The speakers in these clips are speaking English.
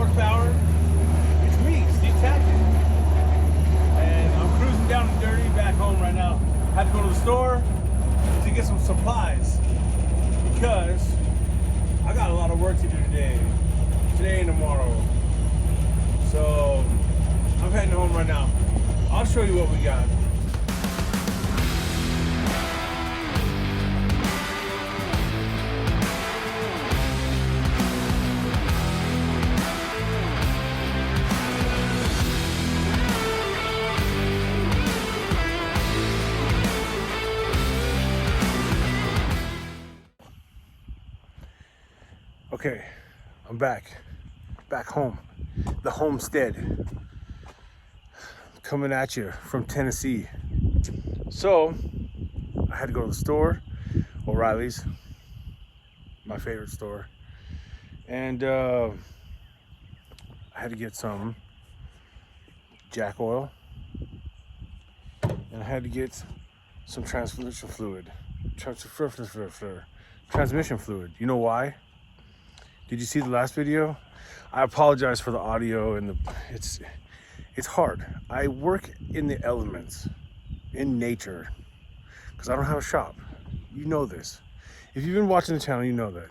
horsepower. It's me, Steve Tackett. And I'm cruising down the dirty back home right now. Had to go to the store to get some supplies because I got a lot of work to do today and tomorrow. So I'm heading home right now. I'll show you what we got. Okay, I'm back home, the homestead, coming at you from Tennessee. So I had to go to the store, O'Reilly's, my favorite store, and I had to get some jack oil, and I had to get some transmission fluid. You know why? Did you see the last video? I apologize for the audio and it's hard. I work in the elements, in nature, because I don't have a shop. You know this. If you've been watching the channel, you know that.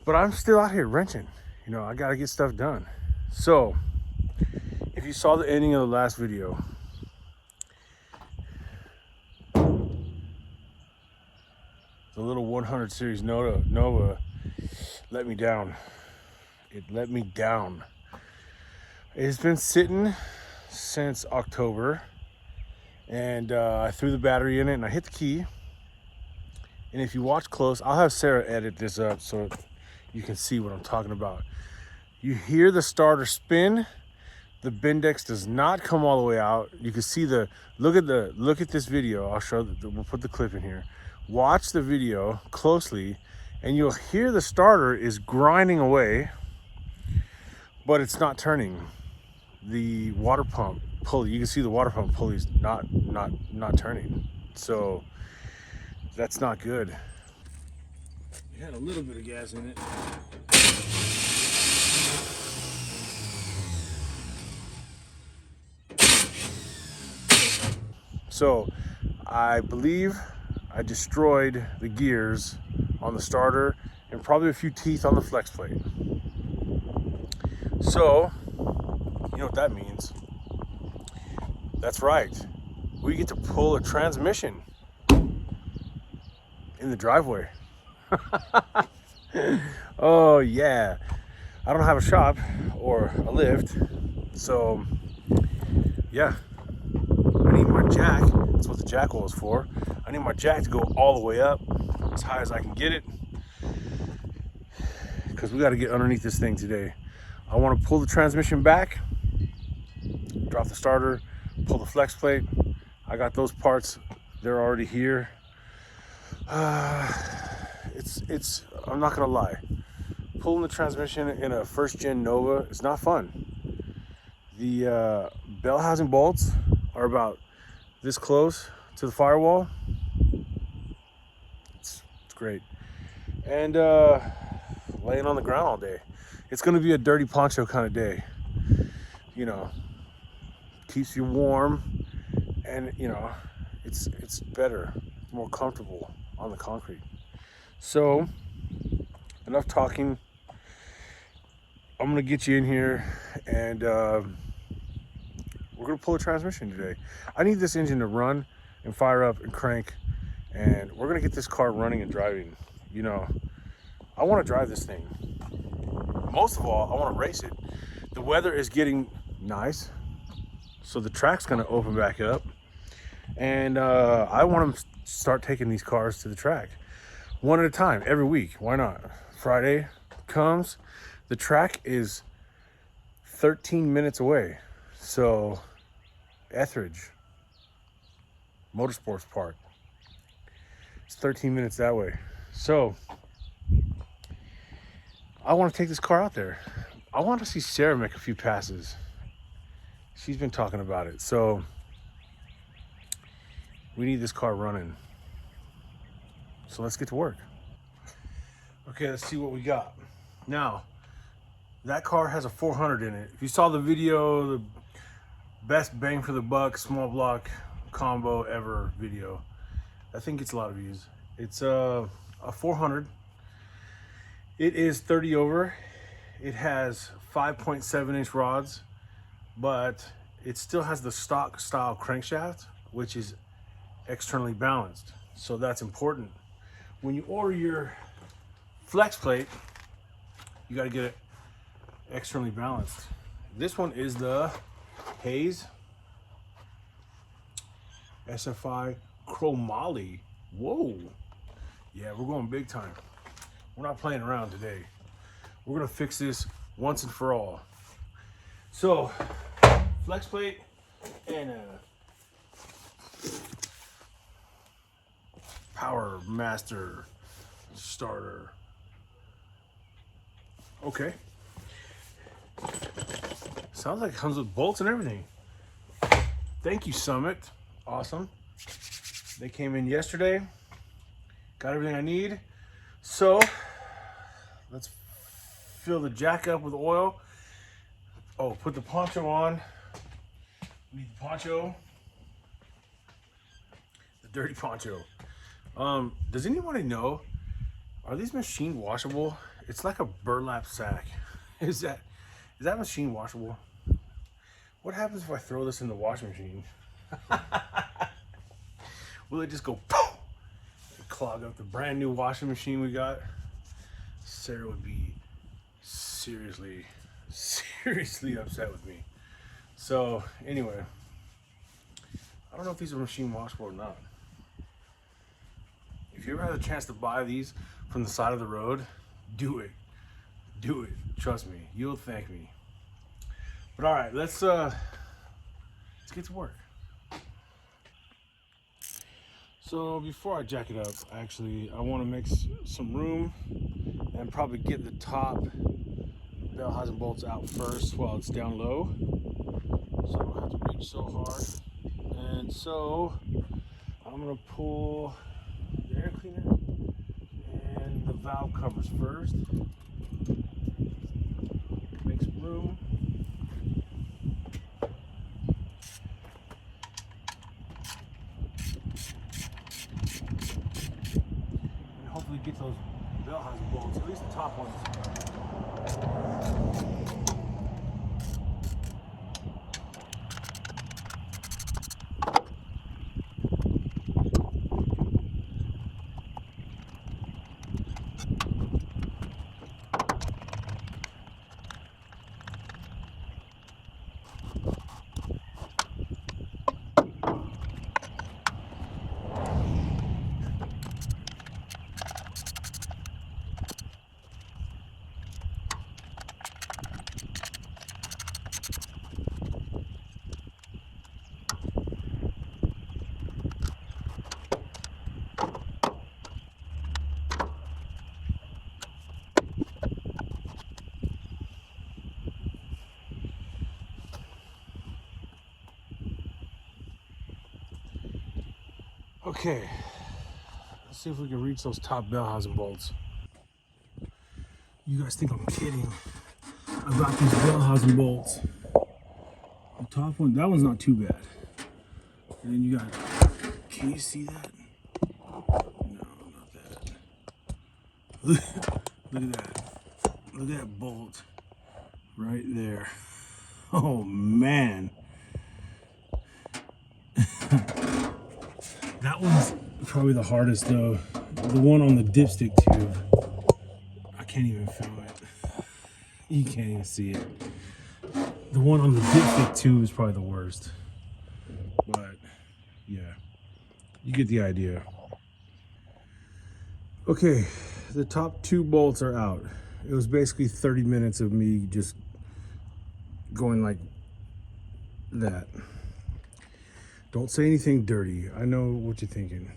But I'm still out here wrenching. You know, I gotta get stuff done. So, if you saw the ending of the last video, the little 100 series Nova let me down. It let me down. It's been sitting since October, and I threw the battery in it and I hit the key. And if you watch close, I'll have Sarah edit this up so you can see what I'm talking about. You hear the starter spin. The Bindex does not come all the way out. You can see look at this video. I'll show we'll put the clip in here. Watch the video closely and you'll hear the starter is grinding away, but it's not turning. The water pump pulley, you can see the water pump pulley's not turning. So that's not good. It had a little bit of gas in it. So I believe I destroyed the gears on the starter and probably a few teeth on the Flexplate. So, you know what that means? That's right. We get to pull a transmission in the driveway. Oh yeah. I don't have a shop or a lift. So, yeah. I need my jack. That's what the jack oil is for. I need my jack to go all the way up, as high as I can get it, because we got to get underneath this thing today. I want to pull the transmission back, drop the starter, pull the flex plate. I got those parts. They're already here. I'm not gonna lie. Pulling the transmission in a first gen Nova is not fun. The bell housing bolts are about this close to the firewall. It's great. And laying on the ground all day. It's gonna be a dirty poncho kind of day. You know, keeps you warm, and you know, it's better, more comfortable on the concrete. So, enough talking. I'm gonna get you in here, and we're gonna pull a transmission today. I need this engine to run and fire up and crank, and we're gonna get this car running and driving. You know, I want to drive this thing. Most of all, I want to race it. The weather is getting nice, so the track's gonna open back up, and I want to start taking these cars to the track one at a time every week. Why not? Friday comes, the track is 13 minutes away. So Etheridge Motorsports Park, it's 13 minutes that way. So I want to take this car out there. I want to see Sarah make a few passes. She's been talking about it. So we need this car running. So let's get to work. Okay, let's see what we got. Now, That car has a 400 in it. If you saw the video, the best bang for the buck small block combo ever video, I think it's a lot of views. It's a 400. It is 30 over. It has 5.7-inch rods, but it still has the stock style crankshaft, which is externally balanced. So that's important. When you order your Flexplate, you got to get it externally balanced. This one is the Hayes SFI chromoly. Whoa. Yeah, we're going big time. We're not playing around today. We're gonna fix this once and for all. So, Flexplate and a Powermaster starter. Okay. Sounds like it comes with bolts and everything. Thank you, Summit. Awesome. They came in yesterday. Got everything I need. So, let's fill the jack up with oil. Oh, put the poncho on. We need the poncho. The dirty poncho. Does anybody know, are these machine washable? It's like a burlap sack. Is that machine washable? What happens if I throw this in the washing machine? Will it just go poof and clog up the brand new washing machine we got? Sarah would be seriously upset with me. So anyway, I don't know if these are machine washable or not. If you ever have a chance to buy these from the side of the road, do it. Do it. Trust me, you'll thank me. But all right, let's get to work. So before I jack it up, actually, I want to make some room and probably get the top bell housing bolts out first while it's down low, so I don't have to reach so hard. And so I'm gonna pull the air cleaner and the valve covers first. Make some room. And hopefully get those bell housing bolts, at least the top ones. Okay, let's see if we can reach those top bell housing bolts. You guys think I'm kidding about these bell housing bolts. The top one, that one's not too bad. And then you got, can you see that? No, not that. Look at that. Look at that bolt right there. Oh man. That one's probably the hardest though. The one on the dipstick tube. I can't even film it. You can't even see it. The one on the dipstick tube is probably the worst. But yeah, you get the idea. Okay, the top two bolts are out. It was basically 30 minutes of me just going like that. Don't say anything dirty. I know what you're thinking.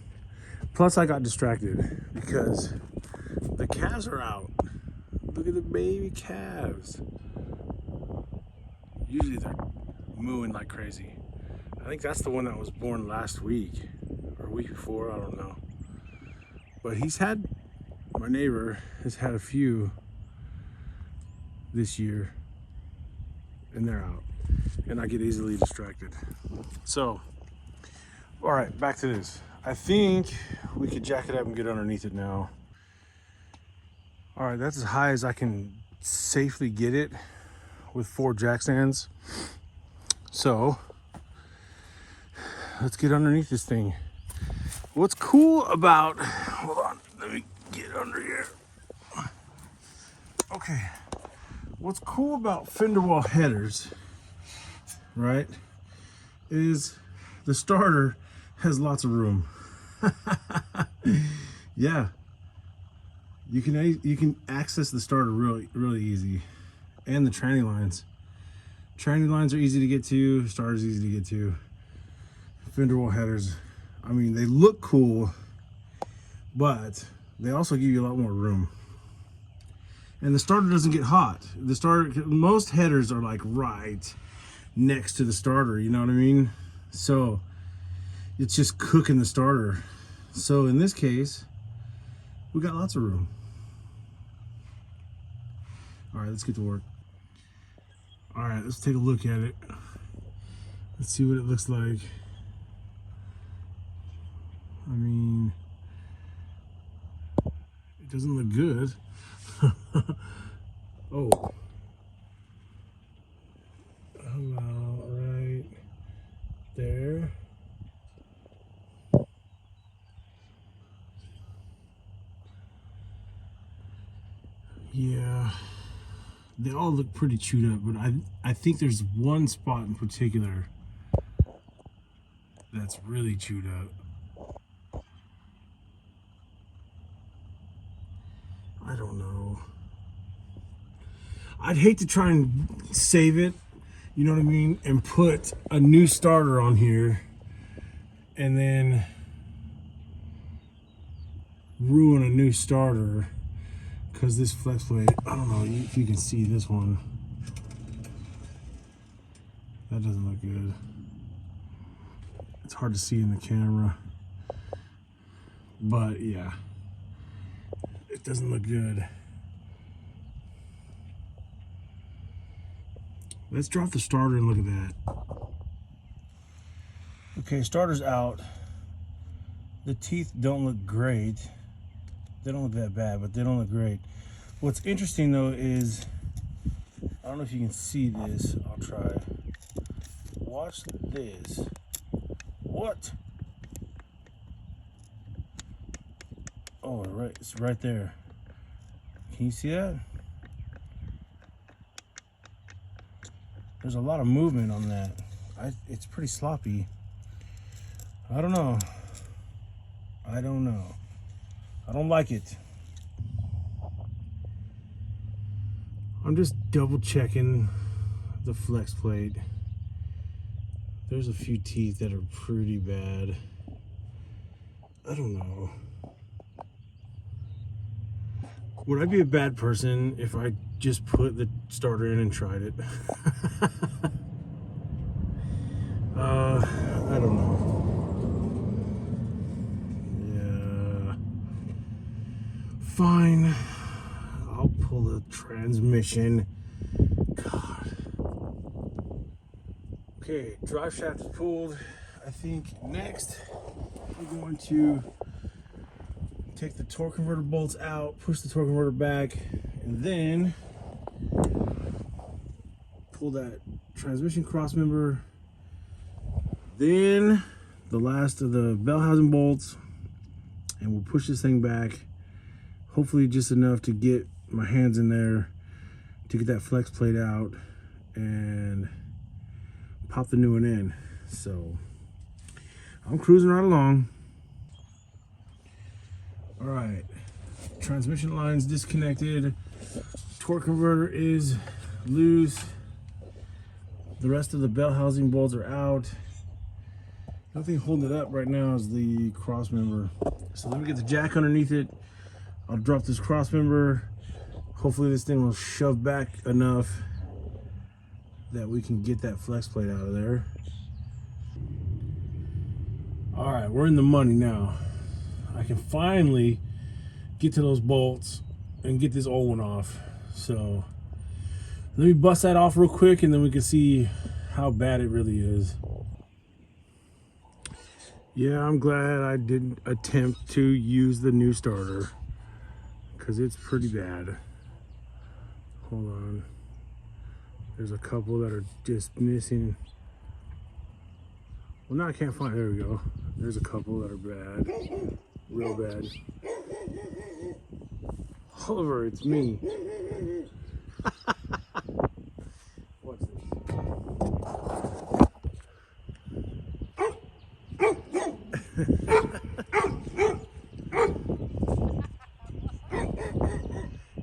Plus, I got distracted because the calves are out. Look at the baby calves. Usually they're mooing like crazy. I think that's the one that was born last week or a week before, I don't know. But my neighbor has had a few this year, and they're out, and I get easily distracted. So, all right, back to this. I think we could jack it up and get underneath it now. All right, that's as high as I can safely get it with 4 jack stands. So let's get underneath this thing. What's cool about, hold on, let me get under here. Okay, what's cool about fender well headers, right, is the starter has lots of room. Yeah, you can access the starter really easy, and the tranny lines. Tranny lines are easy to get to. Starter's easy to get to. Fender well headers, I mean, they look cool, but they also give you a lot more room. And the starter doesn't get hot. The starter, most headers are like right next to the starter, you know what I mean? So it's just cooking the starter. So in this case, we got lots of room. All right, let's get to work. All right, let's take a look at it. Let's see what it looks like. I mean, it doesn't look good. Oh. About right there. Yeah, they all look pretty chewed up, but I think there's one spot in particular that's really chewed up. I don't know. I'd hate to try and save it, you know what I mean, and put a new starter on here and then ruin a new starter because this flex plate, I don't know if you can see this one. That doesn't look good. It's hard to see in the camera, but yeah, it doesn't look good. Let's drop the starter and look at that. Okay, starter's out. The teeth don't look great. They don't look that bad, but they don't look great. What's interesting though is, I don't know if you can see this. I'll try. Watch this. What? Oh, right, it's right there. Can you see that? There's a lot of movement on that. It's pretty sloppy. I don't know. I don't know. I don't like it. I'm just double checking the flex plate. There's a few teeth that are pretty bad. I don't know. Would I be a bad person if I just put the starter in and tried it? I don't know. Yeah. Fine. I'll pull the transmission. God. Okay, drive shaft is pulled. I think next we're going to take the torque converter bolts out, push the torque converter back, and then pull that transmission cross member, then the last of the bell housing bolts, and we'll push this thing back, hopefully just enough to get my hands in there to get that flex plate out and pop the new one in. So I'm cruising right along. All right, transmission line's disconnected, torque converter is loose, the rest of the bell housing bolts are out. Nothing holding it up right now is the cross member. So let me get the jack underneath it. I'll drop this cross member. Hopefully this thing will shove back enough that we can get that flex plate out of there. All right, we're in the money now. I can finally get to those bolts and get this old one off. So Let me bust that off real quick and then we can see how bad it really is. Yeah, I'm glad I didn't attempt to use the new starter because it's pretty bad. Hold on. There's a couple that are just missing. Well, now I can't find, there we go. There's a couple that are bad, real bad. Oliver, it's me. What's this?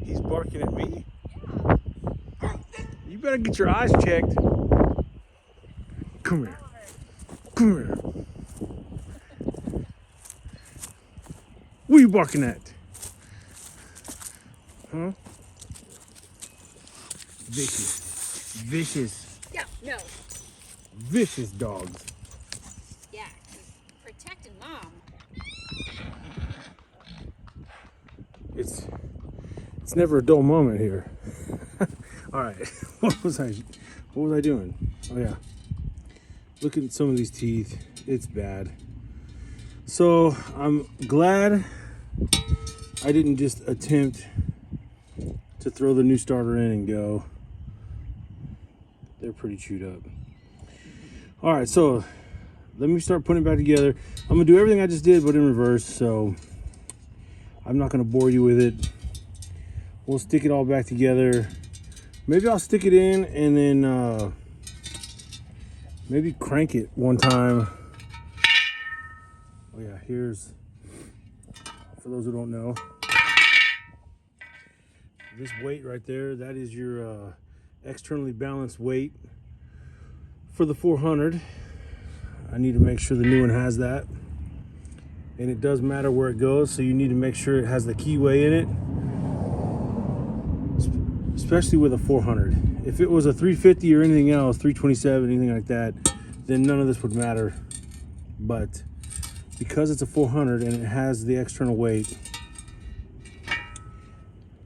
He's barking at me? You better get your eyes checked. Come here. Come here. What are you barking at? Huh? Vicious. Vicious. Yeah, no. Vicious dogs. Yeah, he's protecting mom. It's never a dull moment here. All right. What was I doing? Oh yeah. Look at some of these teeth. It's bad. So I'm glad I didn't just attempt to throw the new starter in and go. They're pretty chewed up. All right, so let me start putting it back together. I'm gonna do everything I just did, but in reverse, so I'm not gonna bore you with it. We'll stick it all back together. Maybe I'll stick it in and then maybe crank it one time. Oh yeah, here's, for those who don't know, this weight right there, that is your externally balanced weight for the 400. I need to make sure the new one has that. And it does matter where it goes, so you need to make sure it has the keyway in it, especially with a 400. If it was a 350 or anything else, 327, anything like that, then none of this would matter. But because it's a 400 and it has the external weight,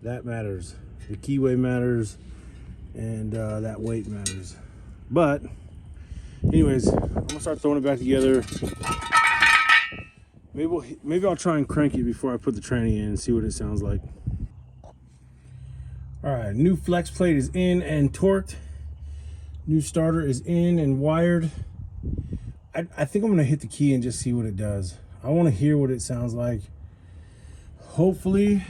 that matters. The keyway matters, and that weight matters. But anyways, I'm gonna start throwing it back together. Maybe I'll try and crank it before I put the tranny in and see what it sounds like. All right, new flex plate is in and torqued. New starter is in and wired. I think I'm gonna hit the key and just see what it does. I wanna hear what it sounds like. Hopefully,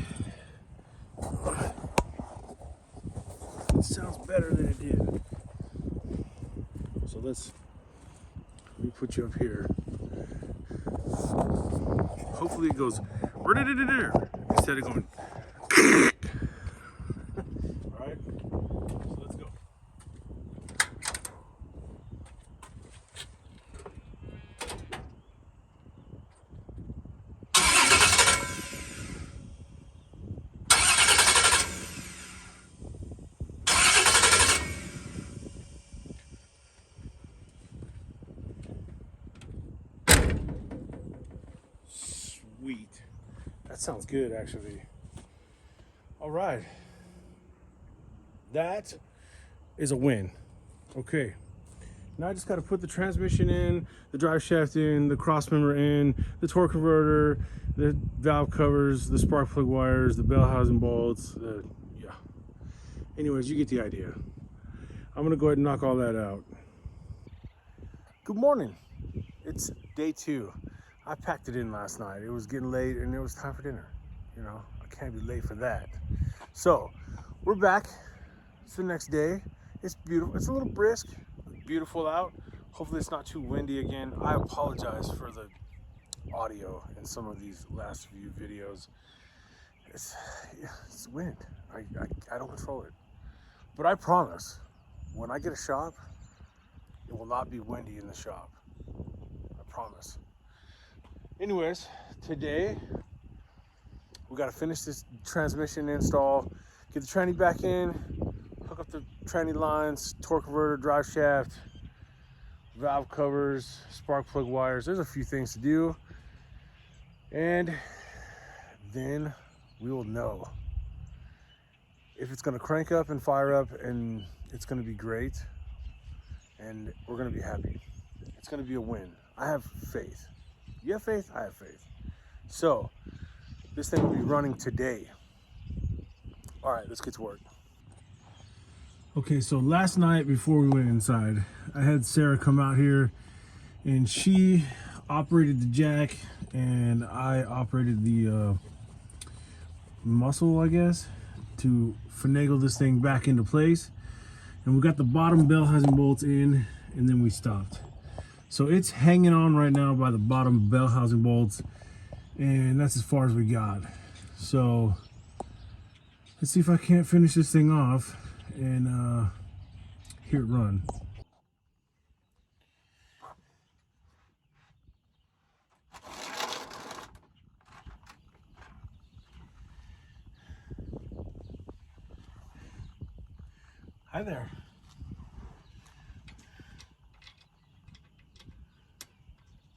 it sounds better than it did. So let me put you up here. Hopefully it goes instead of going. All right, so let's go. Sweet. That sounds good, actually. All right. That is a win. Okay. Now I just got to put the transmission in, the drive shaft in, the cross member in, the torque converter, the valve covers, the spark plug wires, the bell housing bolts. Yeah. Anyways, you get the idea. I'm going to go ahead and knock all that out. Good morning. It's day 2. I packed it in last night. It was getting late and it was time for dinner. You know, I can't be late for that. So we're back. It's the next day. It's beautiful. It's a little brisk, beautiful out. Hopefully it's not too windy again. I apologize for the audio in some of these last few videos. It's wind. I don't control it. But I promise, when I get a shop, it will not be windy in the shop. I promise. Anyways, today we got to finish this transmission install, get the tranny back in, hook up the tranny lines, torque converter, drive shaft, valve covers, spark plug wires. There's a few things to do, and then we will know if it's gonna crank up and fire up, and it's gonna be great, and we're gonna be happy. It's gonna be a win. I have faith. You have faith? I have faith. So this thing will be running today. All right, let's get to work. Okay, so last night before we went inside, I had Sarah come out here and she operated the jack and I operated the muscle, I guess, to finagle this thing back into place. And we got the bottom bell housing bolts in, and then we stopped. So it's hanging on right now by the bottom bell housing bolts, and that's as far as we got. So let's see if I can't finish this thing off and hear it run. Hi there.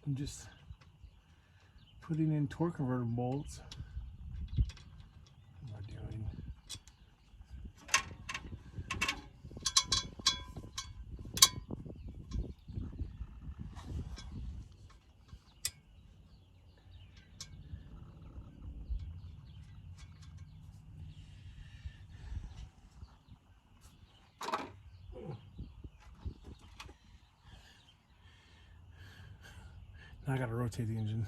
I'm just putting in torque converter bolts. What am I doing? Now I gotta rotate the engine.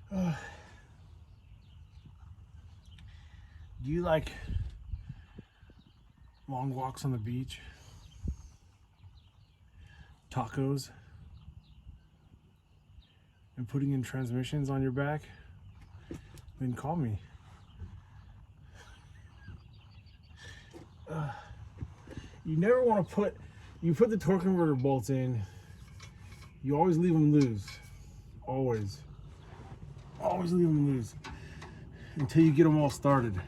Do you like long walks on the beach? Tacos? And putting in transmissions on your back? Then call me. You never want to you put the torque converter bolts in, you always leave them loose. Always leave them loose until you get them all started.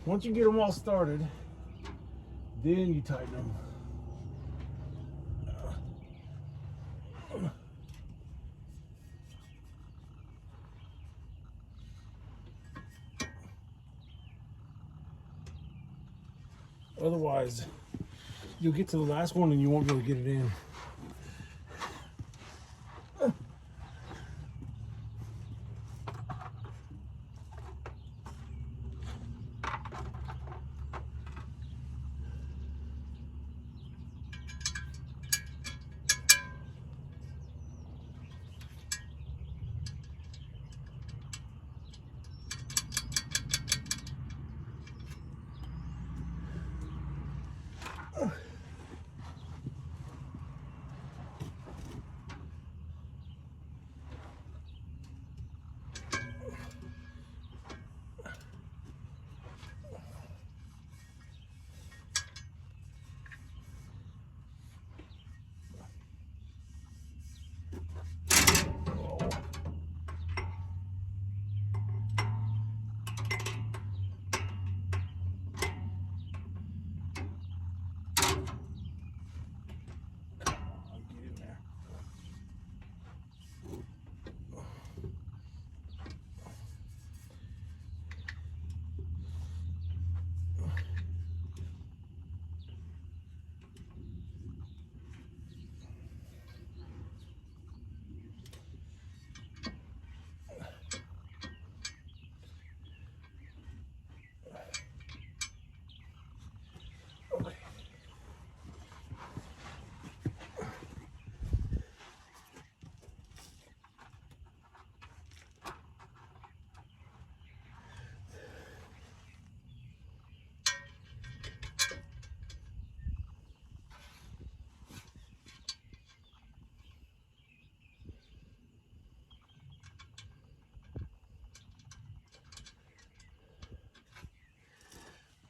Once you get them all started, then you tighten them. Otherwise, you'll get to the last one and you won't be able to get it in.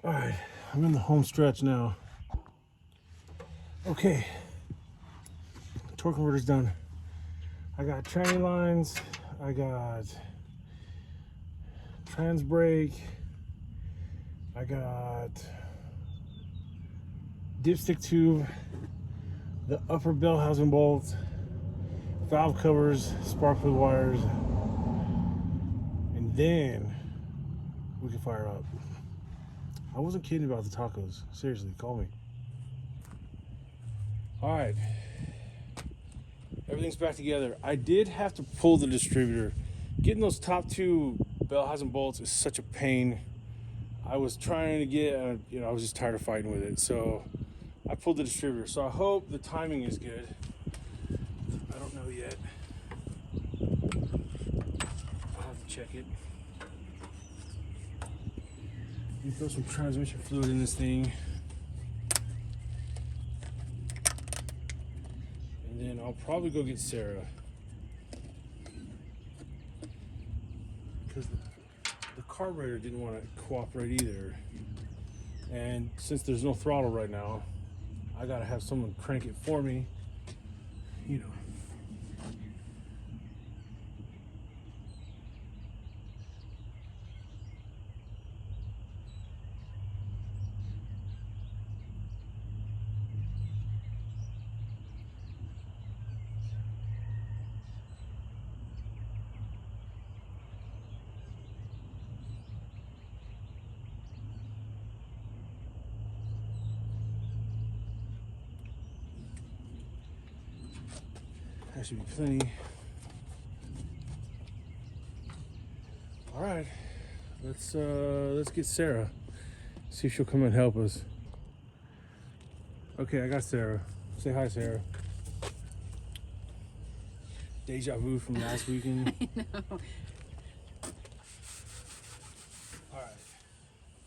All right, I'm in the home stretch now. Okay, torque converter's done. I got tranny lines, I got trans brake, I got dipstick tube, the upper bell housing bolts, valve covers, spark plug wires, and then we can fire up. I wasn't kidding about the tacos. Seriously, call me. All right, everything's back together. I did have to pull the distributor. Getting those top two bell housing bolts is such a pain. I was trying to get, I was just tired of fighting with it. So I pulled the distributor. So I hope the timing is good. I don't know yet. I'll have to check it. You throw some transmission fluid in this thing. And then I'll probably go get Sarah. Because the carburetor didn't want to cooperate either. And since there's no throttle right now, I gotta have someone crank it for me. You know. That should be plenty. All right, let's get Sarah. See if she'll come and help us. Okay, I got Sarah. Say hi, Sarah. Deja vu from last weekend. I know. All right,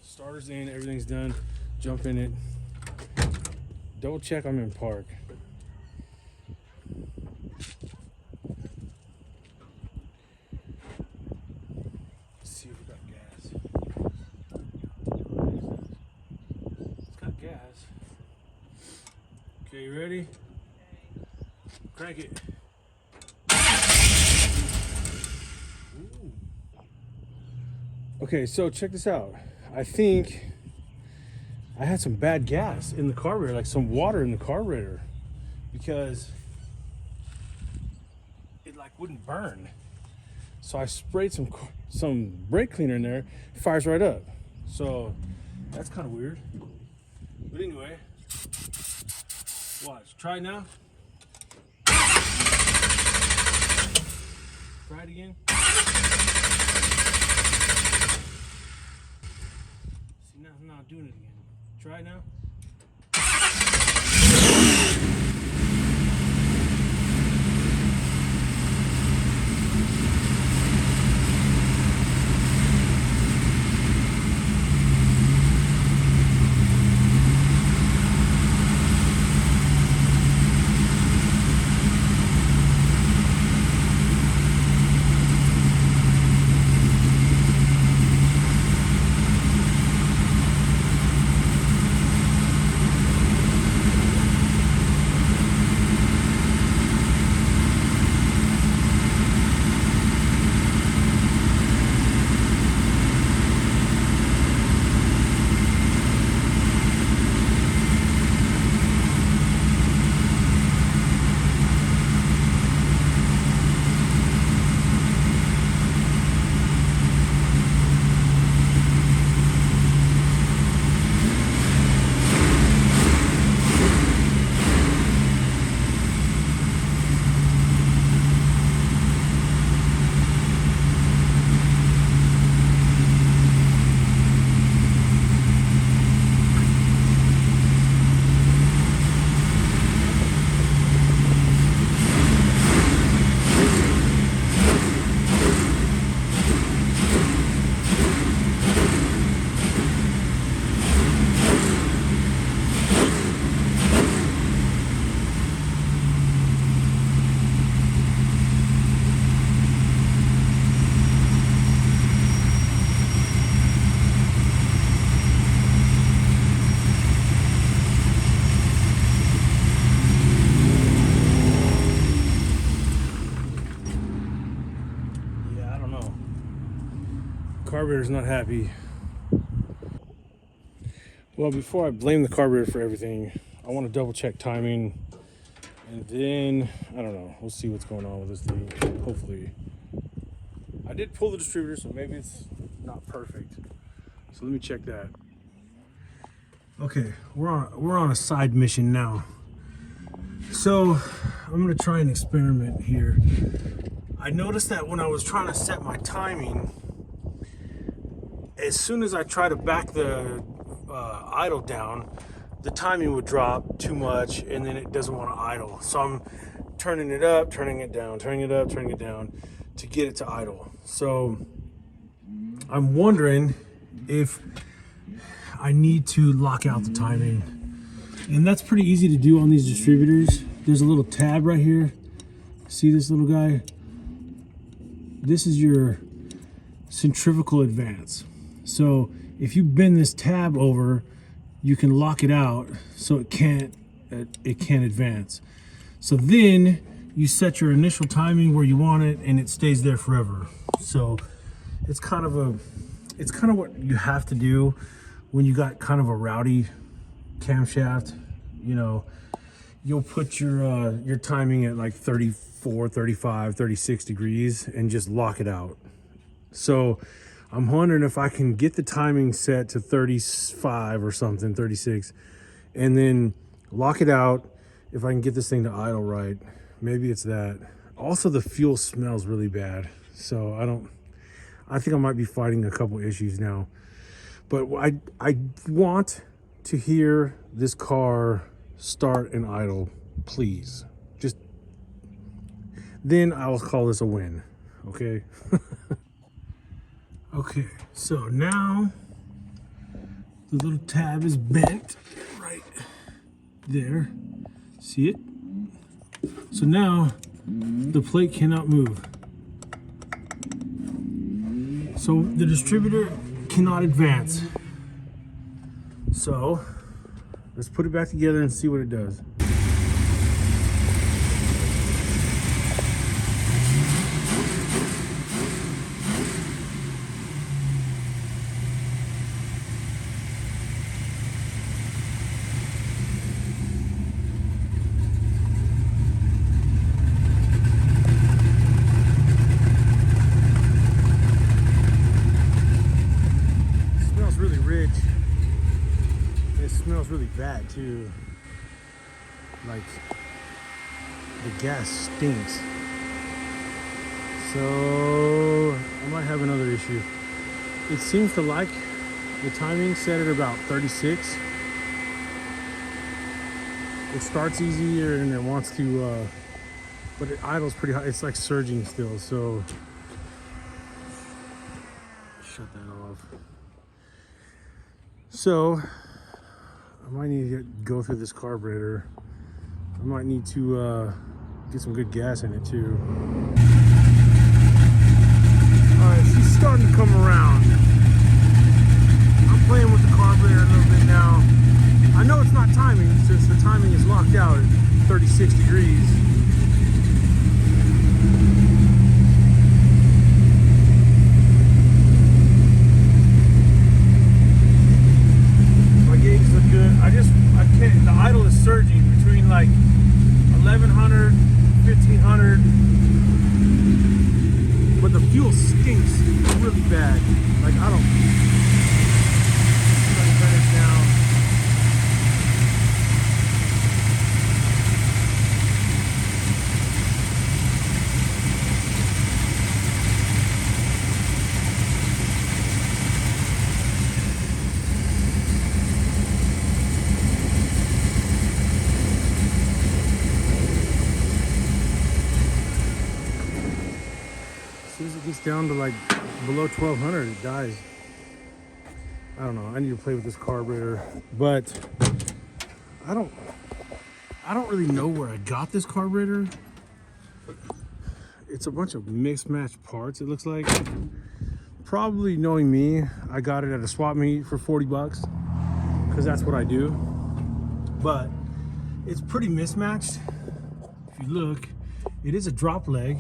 starter's in, everything's done. Jump in it. Double check I'm in park. See if we got gas. It's got gas. Okay, you ready? Crank it. Ooh. Okay, so check this out. I think I had some bad gas in the carburetor, like some water in the carburetor, because it like wouldn't burn. So I sprayed some brake cleaner in there, it fires right up. So that's kind of weird. But anyway, watch. Try it now. Try it again. See, now I'm not doing it again. Try it now. Carburetor's not happy. Well, before I blame the carburetor for everything, I want to double check timing And then, I don't know, we'll see what's going on with this thing. Hopefully. I did pull the distributor, so maybe it's not perfect. So let me check that. Okay, we're on a side mission now. So I'm gonna try an experiment here. I noticed that when I was trying to set my timing, as soon as I try to back the idle down, the timing would drop too much and then it doesn't want to idle. So I'm turning it up, turning it down, turning it up, turning it down to get it to idle. So I'm wondering if I need to lock out the timing. And that's pretty easy to do on these distributors. There's a little tab right here. See this little guy? This is your centrifugal advance. So if you bend this tab over, you can lock it out so it can't advance. So then you set your initial timing where you want it and it stays there forever. So it's kind of what you have to do when you got kind of a rowdy camshaft. You know, you'll put your timing at like 34, 35, 36 degrees and just lock it out. So I'm wondering if I can get the timing set to 35 or something, 36, and then lock it out. If I can get this thing to idle right, maybe it's that. Also, the fuel smells really bad. So I think I might be fighting a couple issues now. But I want to hear this car start and idle, please. Just then I'll call this a win, okay? Okay, so now the little tab is bent right there. See it? So now the plate cannot move. So the distributor cannot advance. So let's put it back together and see what it does. Smells really bad too. Like the gas stinks. So I might have another issue. It seems to like the timing set at about 36. It starts easier and it wants to, but it idles pretty high. It's like surging still. So shut that off. So I might need to go through this carburetor. I might need to get some good gas in it too. All right, she's starting to come around. I'm playing with the carburetor a little bit now. I know it's not timing since the timing is locked out at 36 degrees. I can't, the idle is surging between like 1100, 1500, but the fuel stinks really bad. Like I don't, I'm gonna turn it down. As soon as it gets down to like below 1200, it dies. I don't know. I need to play with this carburetor, but I don't really know where I got this carburetor. It's a bunch of mixed match parts, it looks like. Probably knowing me, I got it at a swap meet for 40 bucks because that's what I do. But it's pretty mismatched. If you look, it is a drop leg.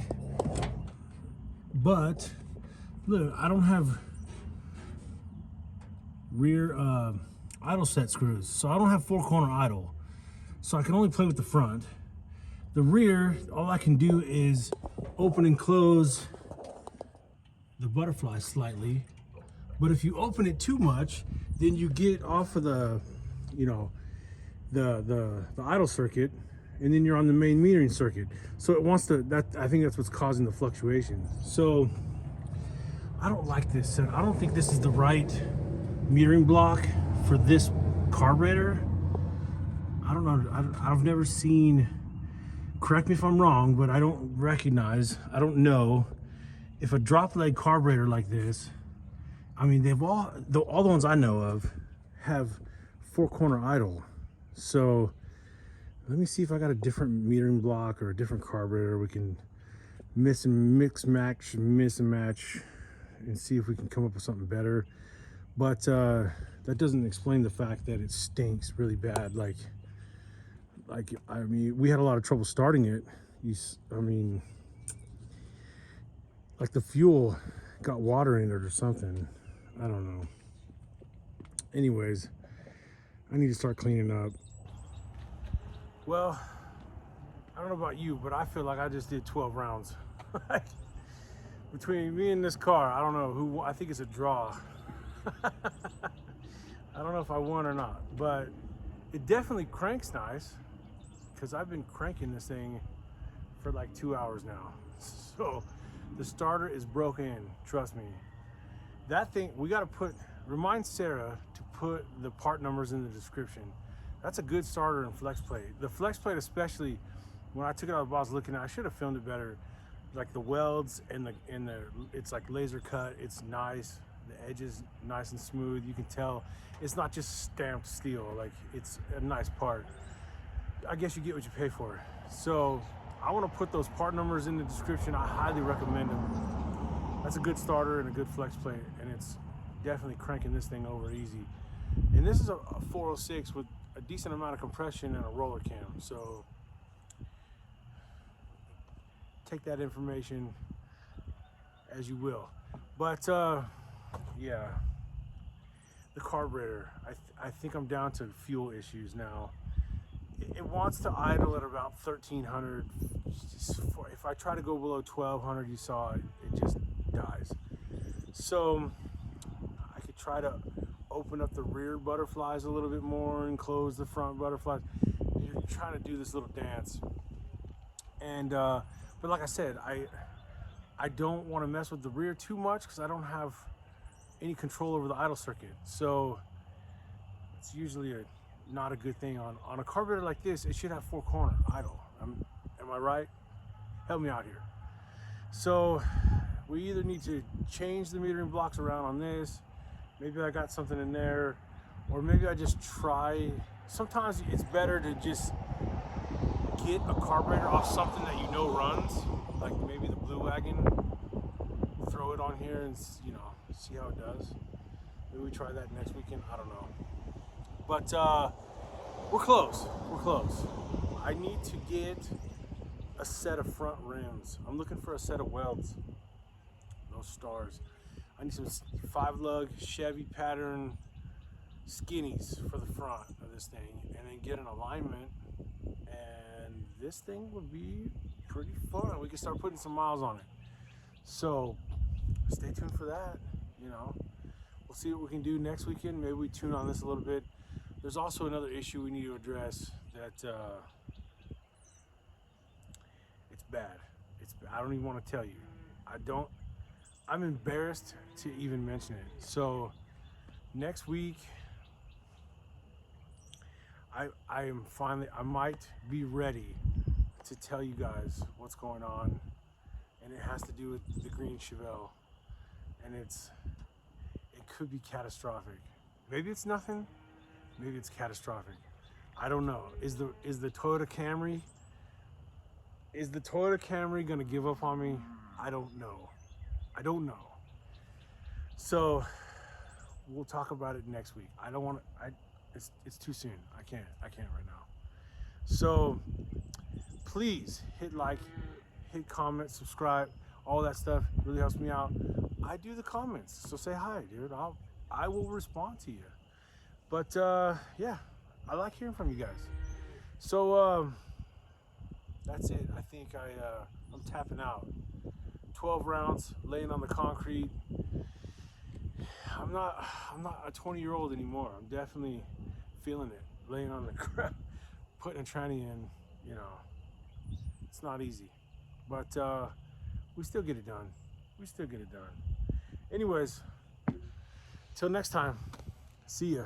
But look, I don't have rear idle set screws, so I don't have four corner idle, so I can only play with the front. The rear, all I can do is open and close the butterfly slightly. But if you open it too much, then you get off of the, you know, the idle circuit, and then you're on the main metering circuit. So it wants to, I think that's what's causing the fluctuation. So I don't like this. I don't think this is the right metering block for this carburetor. I don't know. I've never seen, correct me if I'm wrong, but I don't know if a drop leg carburetor like this, I mean, they've all the ones I know of have 4-corner idle. So let me see if I got a different metering block or a different carburetor we can miss and match and see if we can come up with something better. But that doesn't explain the fact that it stinks really bad. Like I mean, we had a lot of trouble starting it. I mean, like the fuel got water in it or something. I don't know. Anyways, I need to start cleaning up. Well, I don't know about you, but I feel like I just did 12 rounds. Between me and this car, I don't know who, I think it's a draw. I don't know if I won or not, but it definitely cranks nice, because I've been cranking this thing for like 2 hours now. So the starter is broken, trust me. That thing, we got to remind Sarah to put the part numbers in the description. That's a good starter in Flexplate. The Flexplate, especially when I took it out of the box looking at it, I should have filmed it better. Like the welds and it's like laser cut. It's nice. The edges nice and smooth. You can tell it's not just stamped steel. Like, it's a nice part. I guess you get what you pay for. So I want to put those part numbers in the description. I highly recommend them. That's a good starter and a good flex plate, and it's definitely cranking this thing over easy. And this is a 406 with a decent amount of compression and a roller cam. So take that information as you will. But yeah, the carburetor, I think I'm down to fuel issues now. It wants to idle at about 1300. If I try to go below 1200, you saw it just dies. So I could try to open up the rear butterflies a little bit more and close the front butterflies. You're trying to do this little dance. And but like I said, I don't want to mess with the rear too much because I don't have any control over the idle circuit. So it's usually not a good thing. On a carburetor like this, it should have 4-corner idle. Am I right? Help me out here. So we either need to change the metering blocks around on this, maybe I got something in there, or maybe I just try. Sometimes it's better to just get a carburetor off something that you know runs, like maybe the Blue Wagon. Throw it on here and, you know, see how it does. Maybe we try that next weekend. I don't know. But we're close. We're close. I need to get a set of front rims. I'm looking for a set of welds. No stars. I need some 5-lug Chevy pattern skinnies for the front of this thing, and then get an alignment. And this thing would be pretty fun. We can start putting some miles on it. So stay tuned for that. You know, we'll see what we can do next weekend. Maybe we tune on this a little bit. There's also another issue we need to address that it's bad. I don't even want to tell you. I'm embarrassed to even mention it. So next week, I might be ready to tell you guys what's going on, and it has to do with the green Chevelle, and it could be catastrophic. Maybe it's nothing. Maybe it's catastrophic. I don't know. Is the Toyota Camry? Is the Toyota Camry gonna give up on me? I don't know. I don't know. So we'll talk about it next week. I don't want to. It's too soon. I can't right now. So please hit like, hit comment, subscribe, all that stuff. It really helps me out. I do the comments, so say hi, dude. I will respond to you. But yeah, I like hearing from you guys. So that's it. I think I'm tapping out. 12 rounds, laying on the concrete. I'm not a 20-year-old anymore. I'm definitely feeling it. Laying on the ground, putting a tranny in, you know, it's not easy. But we still get it done. We still get it done. Anyways, till next time, see ya.